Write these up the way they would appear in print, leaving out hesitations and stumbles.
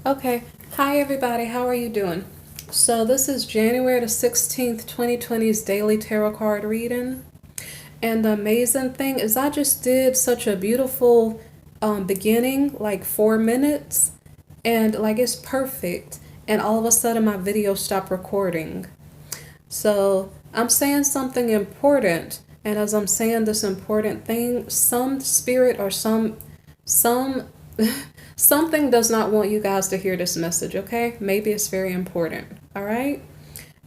Okay, hi everybody, how are you doing? So this is January the 16th, 2020's daily tarot card reading. And the amazing thing is I just did such a beautiful beginning, like 4 minutes, and like it's perfect. And all of a sudden my video stopped recording. So I'm saying something important, and as I'm saying this important thing, some spirit or some something does not want you guys to hear this message, okay? Maybe it's very important. All right?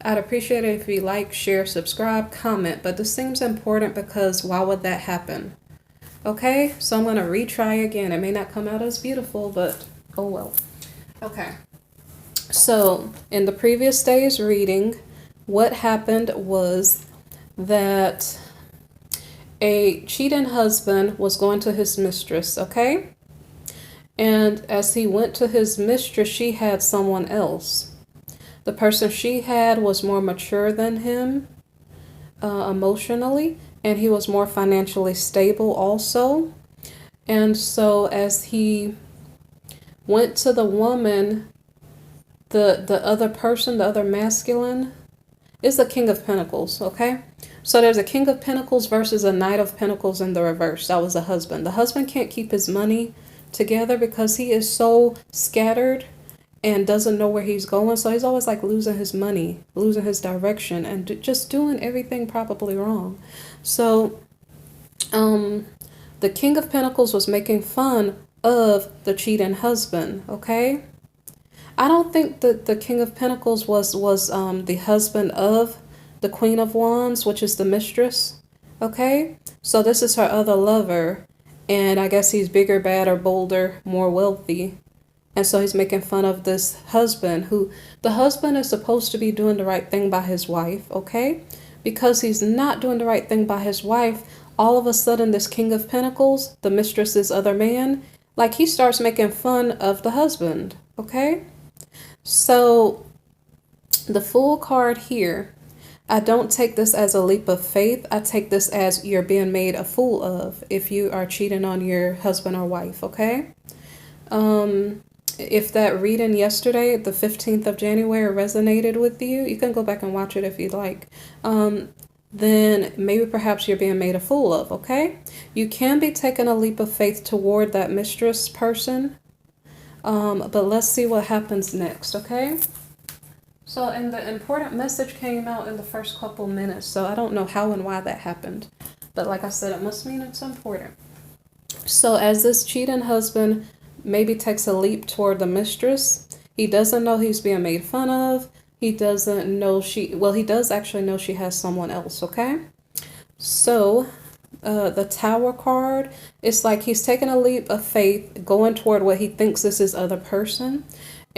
I'd appreciate it if you like, share, subscribe, comment, but this seems important because why would that happen? Okay? So I'm going to retry again. It may not come out as beautiful, but oh well. Okay. So, in the previous day's reading, what happened was that a cheating husband was going to his mistress, okay? And as he went to his mistress, she had someone else. The person she had was more mature than him emotionally, and he was more financially stable also. And so as he went to the woman, the other person, the other masculine, is the King of Pentacles, okay? So there's a King of Pentacles versus a Knight of Pentacles in the reverse. That was the husband. The husband can't keep his money together because he is so scattered and doesn't know where he's going. So he's always like losing his money, losing his direction, and just doing everything probably wrong. So the King of Pentacles was making fun of the cheating husband, okay? I don't think that the King of Pentacles was the husband of the Queen of Wands, which is the mistress. Okay, so this is her other lover, and I guess he's bigger, badder, bolder, more wealthy, and so he's making fun of this husband. Who the husband is supposed to be doing the right thing by his wife. Okay, because he's not doing the right thing by his wife. All of a sudden, this King of Pentacles, the mistress's other man, like he starts making fun of the husband. Okay. So the Fool card here, I don't take this as a leap of faith. I take this as you're being made a fool of if you are cheating on your husband or wife, okay? If that reading yesterday, the 15th of January, resonated with you, you can go back and watch it if you'd like. Then maybe perhaps you're being made a fool of, okay? You can be taking a leap of faith toward that mistress person. But let's see what happens next, okay? So, and the important message came out in the first couple minutes, so I don't know how and why that happened. But like I said, it must mean it's important. So as this cheating husband maybe takes a leap toward the mistress, he doesn't know he's being made fun of. He doesn't know he does actually know she has someone else, okay? So the Tower card, it's like he's taking a leap of faith going toward what he thinks is his other person.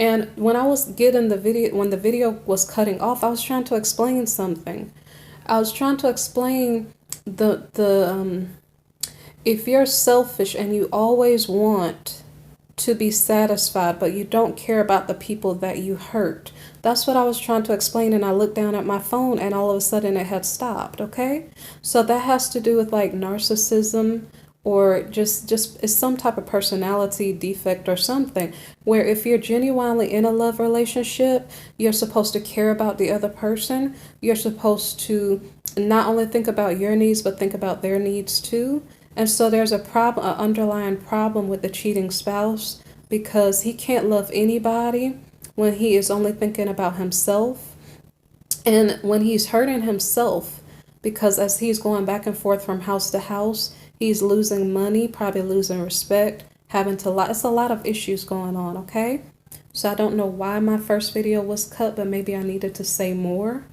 And when I was getting the video, when the video was cutting off, I was trying to explain something. I was trying to explain if you're selfish and you always want to be satisfied, but you don't care about the people that you hurt. That's what I was trying to explain, and I looked down at my phone and all of a sudden it had stopped, okay? So that has to do with like narcissism, or just it's some type of personality defect or something, where if you're genuinely in a love relationship, you're supposed to care about the other person. You're supposed to not only think about your needs, but think about their needs too. And so there's an underlying problem with the cheating spouse, because he can't love anybody when he is only thinking about himself. And when he's hurting himself, because as he's going back and forth from house to house, he's losing money, probably losing respect, having to lie. It's a lot of issues going on, okay? So I don't know why my first video was cut, but maybe I needed to say more.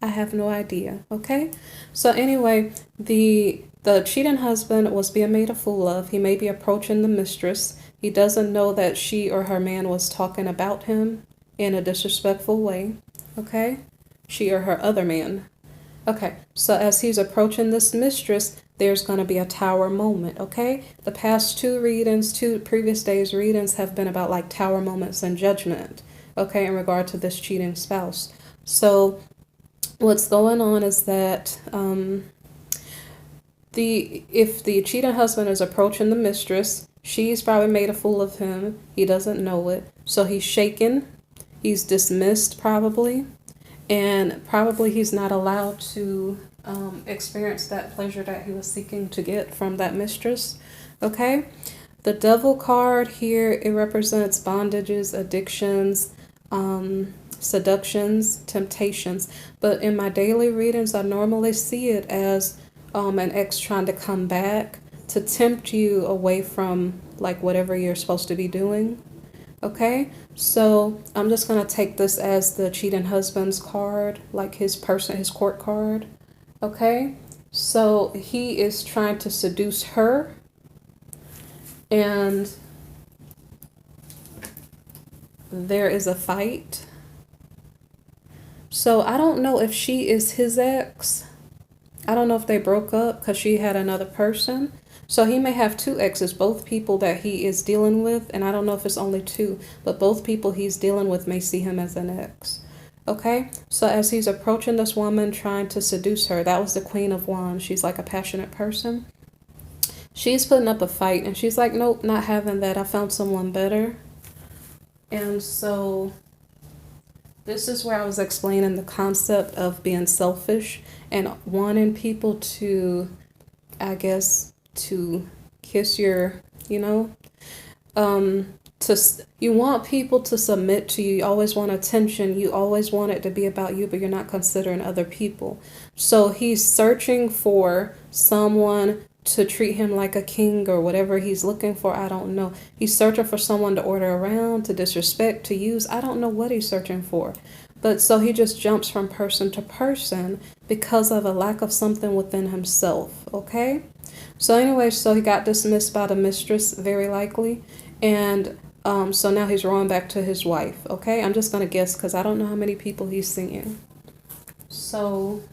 I have no idea, okay? So anyway, the cheating husband was being made a fool of. He may be approaching the mistress. He doesn't know that she or her man was talking about him in a disrespectful way, okay? She or her other man. Okay, so as he's approaching this mistress, there's going to be a tower moment, okay? The past two previous days' readings have been about like tower moments and judgment, okay, in regard to this cheating spouse. So what's going on is that if the cheating husband is approaching the mistress, She's probably made a fool of him. He doesn't know it. So he's shaken. He's dismissed probably. And probably he's not allowed to experience that pleasure that he was seeking to get from that mistress. Okay? The Devil card here, it represents bondages, addictions, seductions, temptations. But in my daily readings, I normally see it as an ex trying to come back to tempt you away from like whatever you're supposed to be doing. Okay, so I'm just gonna take this as the cheating husband's card, like his court card. Okay, so he is trying to seduce her, and there is a fight. So I don't know if she is his ex. I don't know if they broke up because she had another person. So he may have two exes, both people that he is dealing with, and I don't know if it's only two, but both people he's dealing with may see him as an ex. Okay, so as he's approaching this woman trying to seduce her, that was the Queen of Wands. She's like a passionate person. She's putting up a fight, and she's like, nope, not having that. I found someone better. And so this is where I was explaining the concept of being selfish and wanting people to, I guess, to kiss your, you want people to submit to you. You always want attention. You always want it to be about you, but you're not considering other people. So he's searching for someone to treat him like a king or whatever he's looking for. I don't know. He's searching for someone to order around, to disrespect, to use. I don't know what he's searching for. But so he just jumps from person to person because of a lack of something within himself. Okay? So anyway, so he got dismissed by the mistress, very likely. And so now he's rolling back to his wife. Okay? I'm just going to guess because I don't know how many people he's seeing. So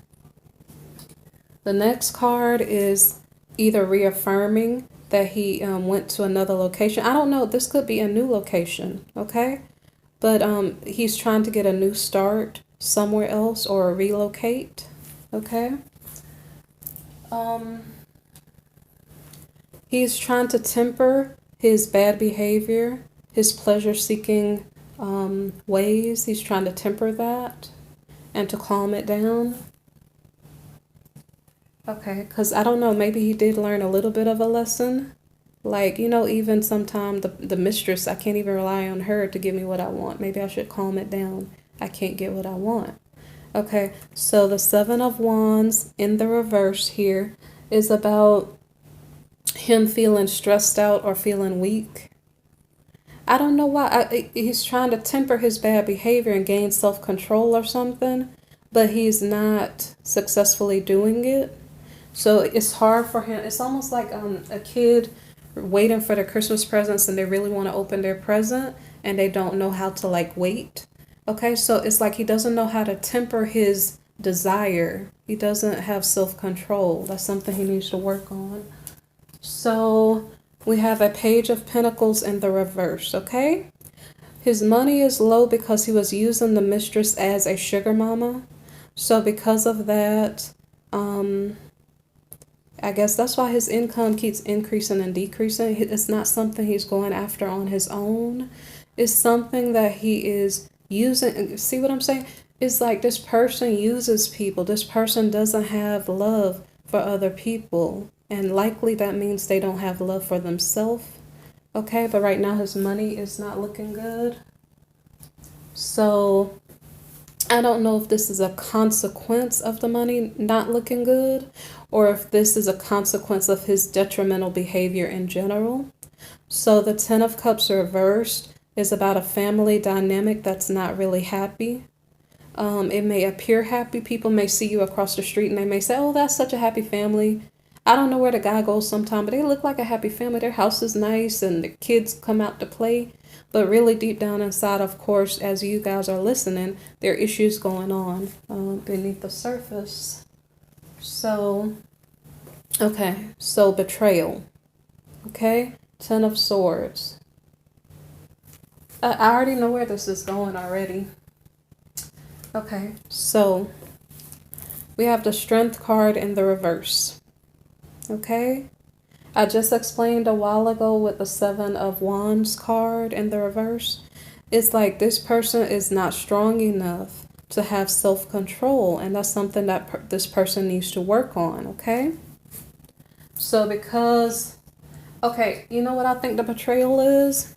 the next card is either reaffirming that he went to another location. I don't know. This could be a new location. Okay? But he's trying to get a new start somewhere else or relocate. Okay? He's trying to temper his bad behavior, his pleasure-seeking ways. He's trying to temper that and to calm it down. Okay, because I don't know, maybe he did learn a little bit of a lesson. Like, even sometimes the mistress, I can't even rely on her to give me what I want. Maybe I should calm it down. I can't get what I want. Okay, so the Seven of Wands in the reverse here is about him feeling stressed out or feeling weak. I don't know why. He's trying to temper his bad behavior and gain self-control or something, but he's not successfully doing it. So it's hard for him. It's almost like a kid waiting for their Christmas presents and they really want to open their present and they don't know how to wait. Okay, so it's like he doesn't know how to temper his desire. He doesn't have self-control. That's something he needs to work on. So we have a Page of Pentacles in the reverse, okay? His money is low because he was using the mistress as a sugar mama. So because of that, I guess that's why his income keeps increasing and decreasing. It's not something he's going after on his own. It's something that he is using. See what I'm saying? It's like this person uses people. This person doesn't have love for other people. And likely that means they don't have love for themselves. Okay, but right now his money is not looking good. So I don't know if this is a consequence of the money not looking good or if this is a consequence of his detrimental behavior in general. So the Ten of Cups reversed is about a family dynamic that's not really happy. It may appear happy. People may see you across the street and they may say, oh, that's such a happy family. I don't know where the guy goes sometime, but they look like a happy family. Their house is nice and the kids come out to play. But really deep down inside, of course, as you guys are listening, there are issues going on beneath the surface. So, okay, so betrayal. Okay, Ten of Swords. I already know where this is going already. Okay, so we have the Strength card in the reverse. Okay, I just explained a while ago with the Seven of Wands card in the reverse. It's like this person is not strong enough to have self-control, and that's something that this person needs to work on, okay? So because, okay, you know what I think the betrayal is?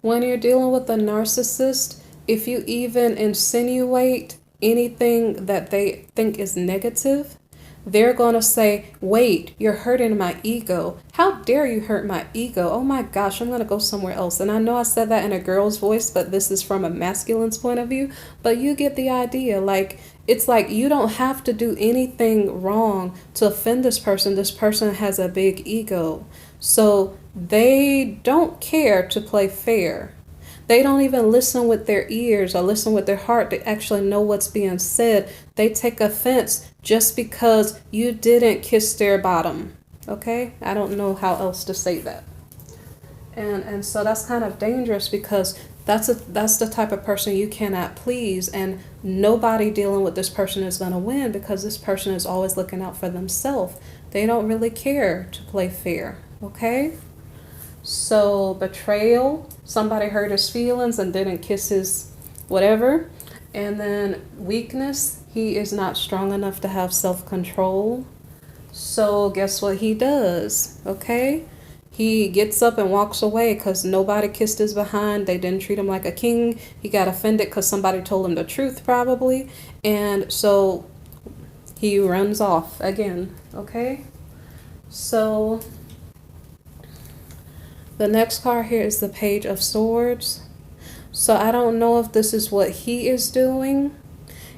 When you're dealing with a narcissist, if you even insinuate anything that they think is negative, they're going to say, wait, you're hurting my ego. How dare you hurt my ego? Oh my gosh, I'm going to go somewhere else. And I know I said that in a girl's voice, but this is from a masculine's point of view. But you get the idea. Like, it's like you don't have to do anything wrong to offend this person. This person has a big ego. So they don't care to play fair. They don't even listen with their ears or listen with their heart to actually know what's being said. They take offense just because you didn't kiss their bottom. Okay? I don't know how else to say that. And so that's kind of dangerous because that's the type of person you cannot please, and nobody dealing with this person is going to win because this person is always looking out for themselves. They don't really care to play fair. Okay? So betrayal, somebody hurt his feelings and didn't kiss his whatever. And then weakness, he is not strong enough to have self-control. So guess what he does? Okay? He gets up and walks away because nobody kissed his behind. They didn't treat him like a king. He got offended because somebody told him the truth probably. And so he runs off again. Okay? So the next card here is the Page of Swords. So I don't know if this is what he is doing.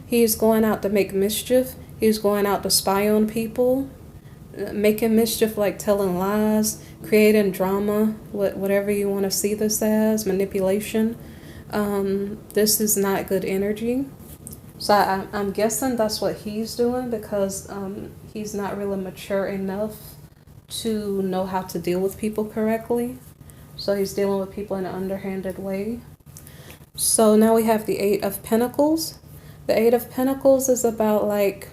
He's going out to make mischief. He's going out to spy on people, making mischief like telling lies, creating drama, whatever you want to see this as, manipulation. This is not good energy. So I'm guessing that's what he's doing because he's not really mature enough to know how to deal with people correctly. So he's dealing with people in an underhanded way. So now we have the Eight of Pentacles. The Eight of Pentacles is about like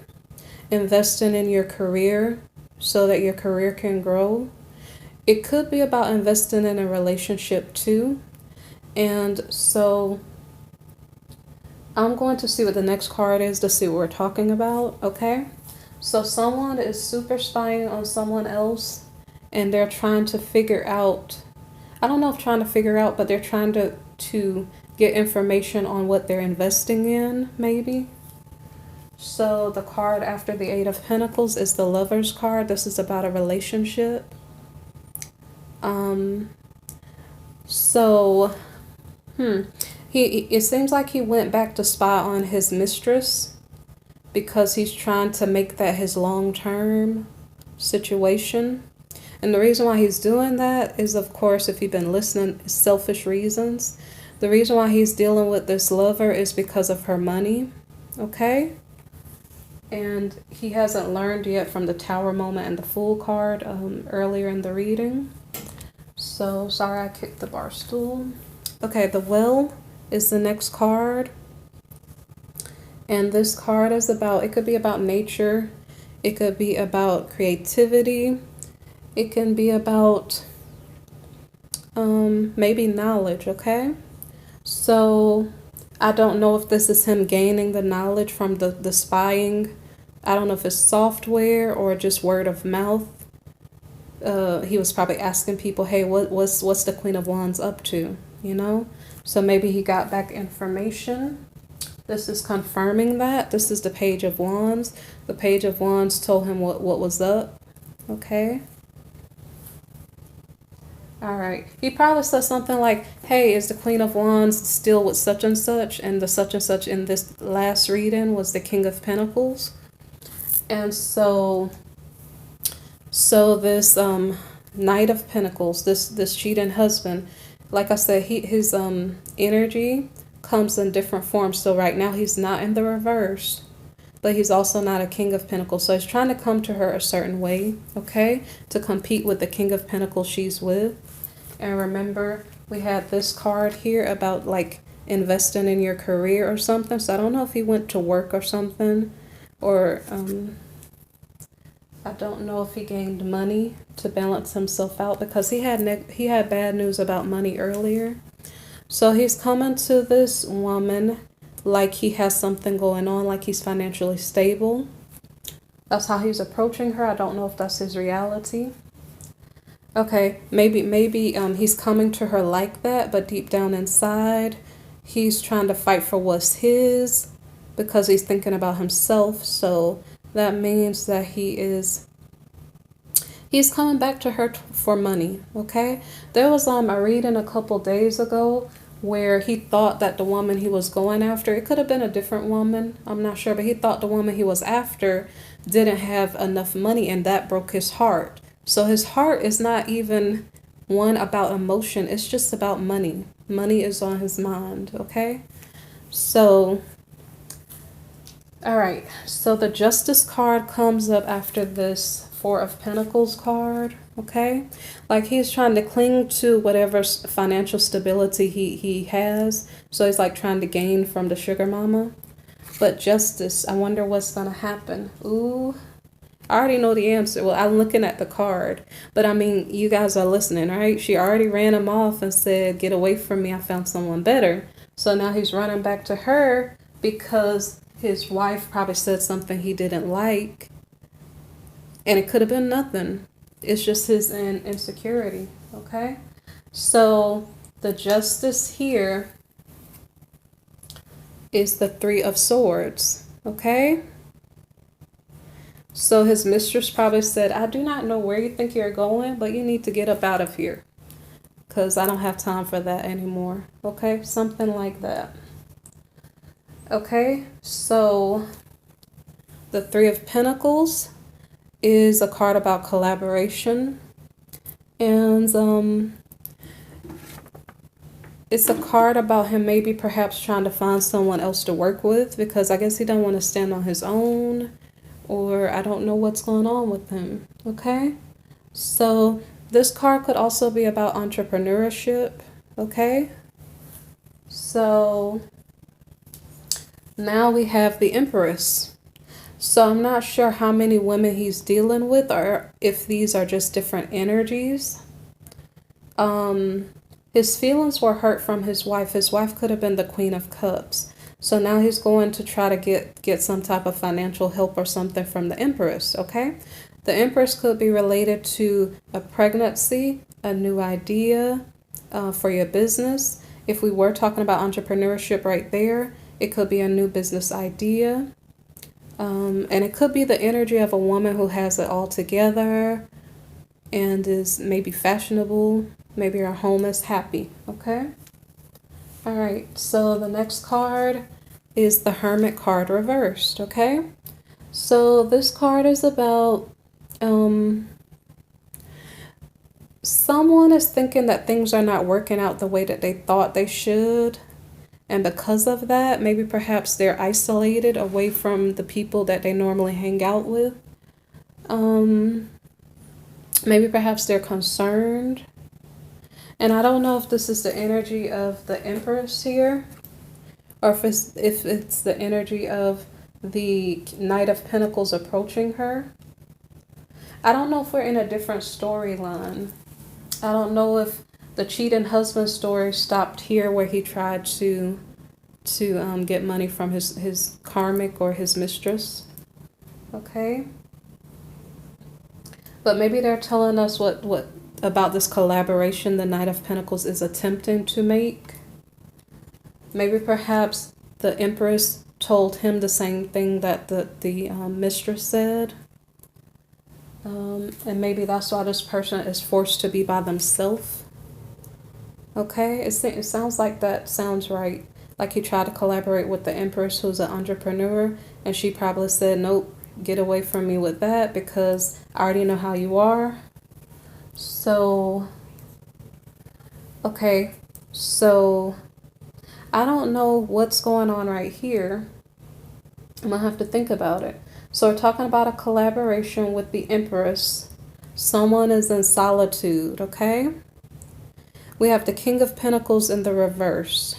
investing in your career so that your career can grow. It could be about investing in a relationship too. And so I'm going to see what the next card is to see what we're talking about, okay? So someone is super spying on someone else and they're trying to figure out, I don't know if trying to figure out, but they're trying to get information on what they're investing in, maybe. So the card after the Eight of Pentacles is the Lover's card. This is about a relationship. It seems like he went back to spy on his mistress because he's trying to make that his long-term situation. And the reason why he's doing that is, of course, if you've been listening, selfish reasons. The reason why he's dealing with this lover is because of her money, okay? And he hasn't learned yet from the Tower moment and the Fool card earlier in the reading. So, sorry I kicked the bar stool. Okay, the Well is the next card. And this card is about, it could be about nature. It could be about creativity. It can be about maybe knowledge, okay? So I don't know if this is him gaining the knowledge from the spying. I don't know if it's software or just word of mouth. He was probably asking people, hey, what's the Queen of Wands up to, you know? So maybe he got back information. This is confirming that. This is the Page of Wands. The Page of Wands told him what was up, okay? All right. He probably said something like, hey, is the Queen of Wands still with such and such? And the such and such in this last reading was the King of Pentacles. And so this Knight of Pentacles, this cheating husband, like I said, his energy comes in different forms. So right now he's not in the reverse, but he's also not a King of Pentacles. So he's trying to come to her a certain way, okay, to compete with the King of Pentacles she's with. And remember, we had this card here about like investing in your career or something. So I don't know if he went to work or something, or I don't know if he gained money to balance himself out, because he had bad news about money earlier. So he's coming to this woman like he has something going on, like he's financially stable. That's how he's approaching her. I don't know if that's his reality. Okay, maybe he's coming to her like that, but deep down inside, he's trying to fight for what's his because he's thinking about himself. So that means that he's coming back to her for money, okay? There was a reading a couple days ago where he thought that the woman he was going after, it could have been a different woman, I'm not sure, but he thought the woman he was after didn't have enough money, and that broke his heart. So his heart is not even one about emotion, it's just about money. Money is on his mind, okay? So, all right, so the Justice card comes up after this Four of Pentacles card, okay? Like he's trying to cling to whatever financial stability he has. So he's like trying to gain from the sugar mama. But Justice, I wonder what's going to happen. Ooh, I already know the answer. Well, I'm looking at the card. But I mean, you guys are listening, right? She already ran him off and said, get away from me. I found someone better. So now he's running back to her because his wife probably said something he didn't like. And it could have been nothing. It's just his insecurity, okay? So the Justice here is the Three of Swords, okay? So his mistress probably said, I do not know where you think you're going, but you need to get up out of here because I don't have time for that anymore, okay? Something like that. Okay, so the Three of Pentacles is a card about collaboration, and it's a card about him maybe perhaps trying to find someone else to work with, because I guess he don't want to stand on his own, or I don't know what's going on with him, okay? So this card could also be about entrepreneurship, okay? So now we have the Empress. So I'm not sure how many women he's dealing with, or if these are just different energies. His feelings were hurt from his wife. His wife could have been the Queen of Cups. So now he's going to try to get some type of financial help or something from the Empress, okay? The Empress could be related to a pregnancy, a new idea for your business. If we were talking about entrepreneurship right there, it could be a new business idea. And it could be the energy of a woman who has it all together and is maybe fashionable. Maybe her home is happy, okay? All right, so the next card is the Hermit card reversed, okay? So this card is about someone is thinking that things are not working out the way that they thought they should. And because of that, maybe perhaps they're isolated away from the people that they normally hang out with. Maybe perhaps they're concerned. And I don't know if this is the energy of the Empress here, or if it's the energy of the Knight of Pentacles approaching her. I don't know if we're in a different storyline. I don't know if the cheating husband story stopped here where he tried to get money from his karmic or his mistress. Okay. But maybe they're telling us what about this collaboration the Knight of Pentacles is attempting to make. Maybe perhaps the Empress told him the same thing that the mistress said. And maybe that's why this person is forced to be by themselves. Okay, it sounds like that sounds right. Like he tried to collaborate with the Empress, who's an entrepreneur, and she probably said, nope, get away from me with that because I already know how you are. So, okay, so I don't know what's going on right here. I'm going to have to think about it. So we're talking about a collaboration with the Empress. Someone is in solitude, okay? We have the King of Pentacles in the reverse.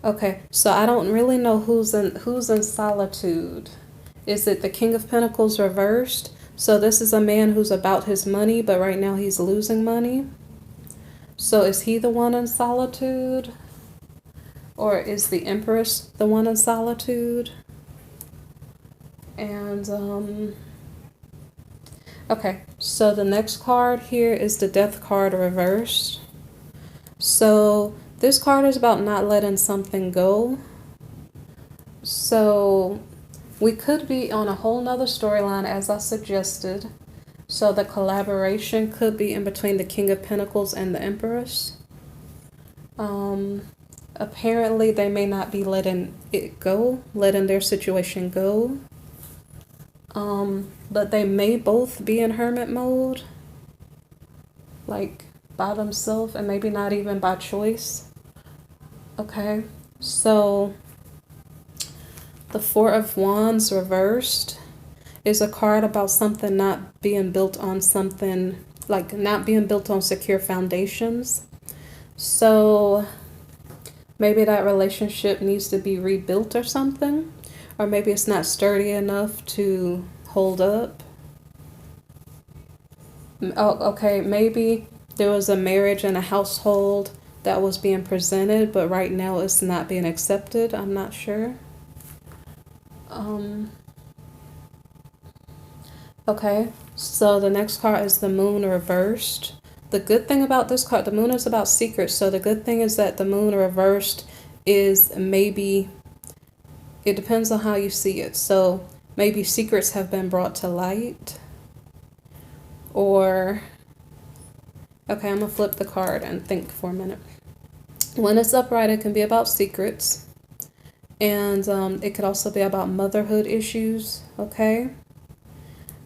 Okay, so I don't really know who's in solitude. Is it the King of Pentacles reversed? So this is a man who's about his money, but right now he's losing money. So is he the one in solitude? Or is the Empress the one in solitude? And, okay, so the next card here is the Death card reversed. So this card is about not letting something go. So we could be on a whole nother storyline, as I suggested. So the collaboration could be in between the King of Pentacles and the Empress. Apparently they may not be letting it go, letting their situation go. But they may both be in hermit mode, like by themselves, and maybe not even by choice. Okay, so the Four of Wands reversed is a card about something not being built on something, like not being built on secure foundations. So maybe that relationship needs to be rebuilt or something, or maybe it's not sturdy enough to hold up. Oh, okay, maybe there was a marriage and a household that was being presented, but right now it's not being accepted. I'm not sure. Okay, so the next card is the Moon reversed. The good thing about this card, the Moon is about secrets. So the good thing is that the Moon reversed is maybe, it depends on how you see it. So maybe secrets have been brought to light. Or, okay, I'm going to flip the card and think for a minute. When it's upright, it can be about secrets. And it could also be about motherhood issues, okay?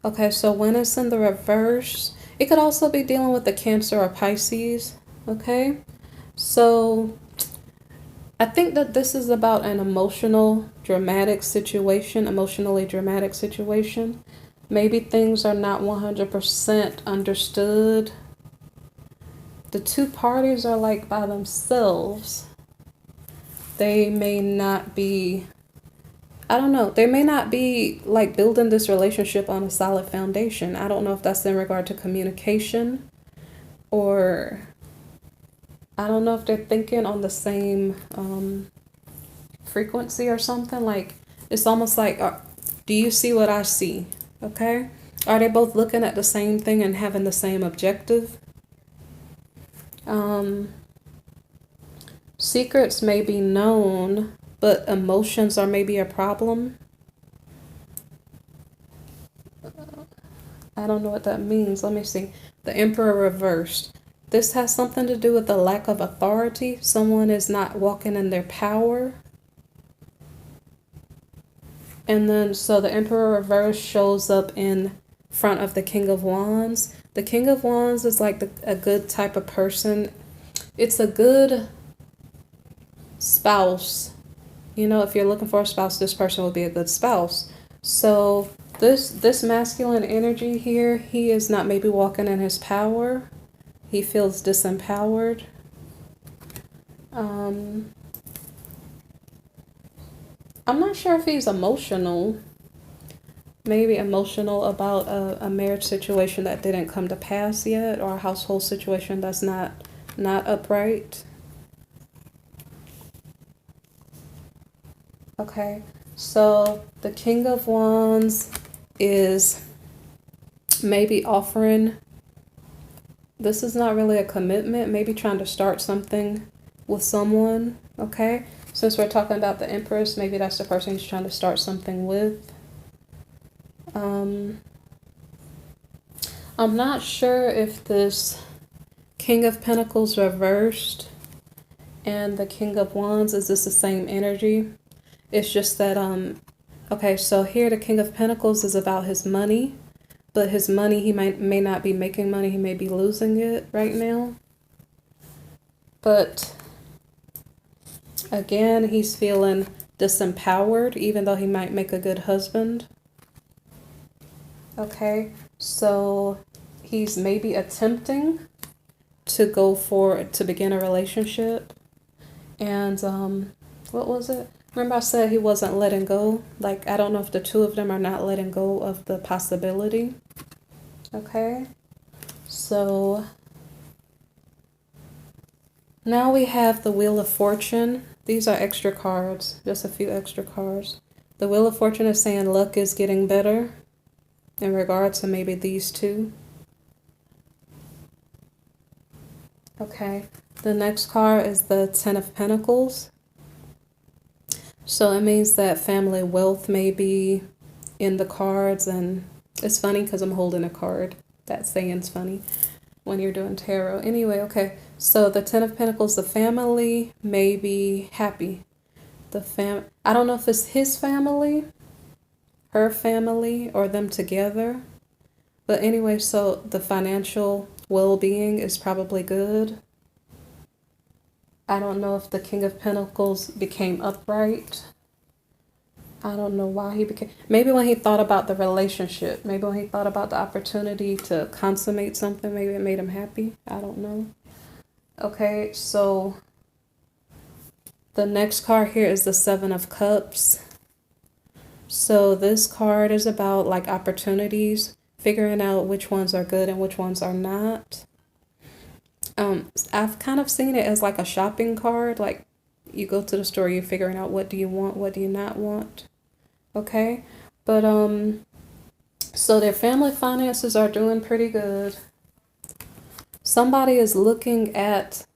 Okay, so when it's in the reverse, it could also be dealing with the Cancer or Pisces, okay? So I think that this is about an emotionally dramatic situation. Maybe things are not 100% understood. The two parties are like by themselves. They may not be, I don't know, they may not be like building this relationship on a solid foundation. I don't know if that's in regard to communication, or I don't know if they're thinking on the same frequency or something. Like, it's almost like, do you see what I see? Okay. Are they both looking at the same thing and having the same objective? Secrets may be known, but emotions are maybe a problem. I don't know what that means. Let me see. The Emperor reversed. This has something to do with the lack of authority. Someone is not walking in their power. And then, so the Emperor reverse shows up in front of the King of Wands. The King of Wands is like a good type of person. It's a good spouse. You know, if you're looking for a spouse, this person will be a good spouse. So this masculine energy here, he is not maybe walking in his power. He feels disempowered. I'm not sure if he's emotional. Maybe emotional about a marriage situation that didn't come to pass yet, or a household situation that's not upright. Okay, so the King of Wands is maybe offering, this is not really a commitment, maybe trying to start something with someone, okay? Since we're talking about the Empress, maybe that's the person he's trying to start something with. I'm not sure if this King of Pentacles reversed and the King of Wands, is this the same energy? It's just that, okay, so here the King of Pentacles is about his money, but his money, he may not be making money, he may be losing it right now. But again, he's feeling disempowered, even though he might make a good husband. Okay, so he's maybe attempting to begin a relationship. And what was it? Remember I said he wasn't letting go? Like, I don't know if the two of them are not letting go of the possibility. Okay. So now we have the Wheel of Fortune. These are extra cards, just a few extra cards. The Wheel of Fortune is saying luck is getting better in regard to maybe these two. Okay. The next card is the Ten of Pentacles. So it means that family wealth may be in the cards, and it's funny because I'm holding a card. That saying's funny when you're doing tarot. Anyway, okay. So the Ten of Pentacles, the family may be happy. I don't know if it's his family, her family, or them together. But anyway, so the financial well-being is probably good. I don't know if the King of Pentacles became upright. I don't know why he became... Maybe when he thought about the relationship. Maybe when he thought about the opportunity to consummate something. Maybe it made him happy. I don't know. Okay, so the next card here is the Seven of Cups. So this card is about like opportunities. Figuring out which ones are good and which ones are not. I've kind of seen it as like a shopping card. Like you go to the store, you're figuring out what do you want, what do you not want. Okay. But so their family finances are doing pretty good. Somebody is looking at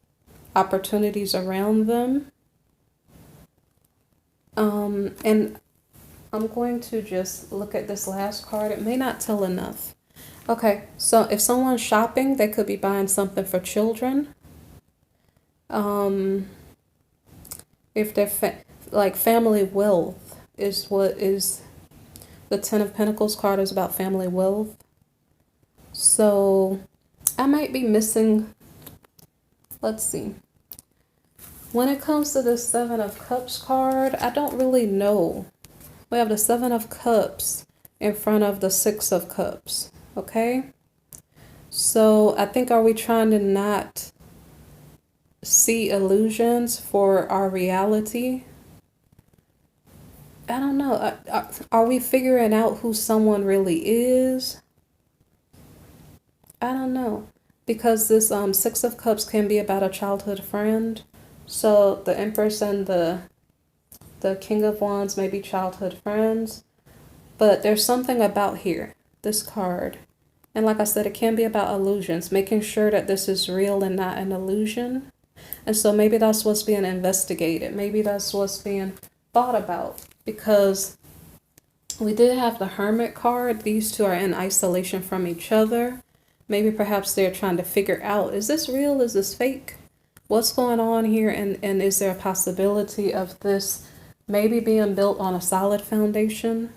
opportunities around them. And I'm going to just look at this last card. It may not tell enough. Okay, so if someone's shopping, they could be buying something for children. If they're like family wealth is what is the Ten of Pentacles card is about, family wealth. So I might be missing, let's see. When it comes to the Seven of Cups card, I don't really know. We have the Seven of Cups in front of the Six of Cups. Okay, so I think, are we trying to not see illusions for our reality? I don't know. Are we figuring out who someone really is? I don't know, because this Six of Cups can be about a childhood friend. So the Empress and the King of Wands may be childhood friends, but there's something about here. This card. And like I said, it can be about illusions, making sure that this is real and not an illusion. And so maybe that's what's being investigated. Maybe that's what's being thought about, because we did have the Hermit card. These two are in isolation from each other. Maybe perhaps they're trying to figure out, is this real? Is this fake? What's going on here? And is there a possibility of this maybe being built on a solid foundation?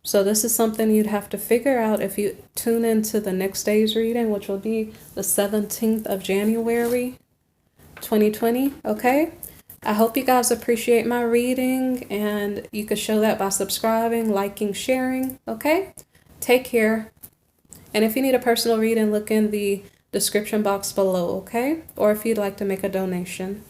So this is something you'd have to figure out if you tune into the next day's reading, which will be the 17th of January, 2020. Okay. I hope you guys appreciate my reading, and you could show that by subscribing, liking, sharing. Okay. Take care. And if you need a personal reading, look in the description box below. Okay. Or if you'd like to make a donation.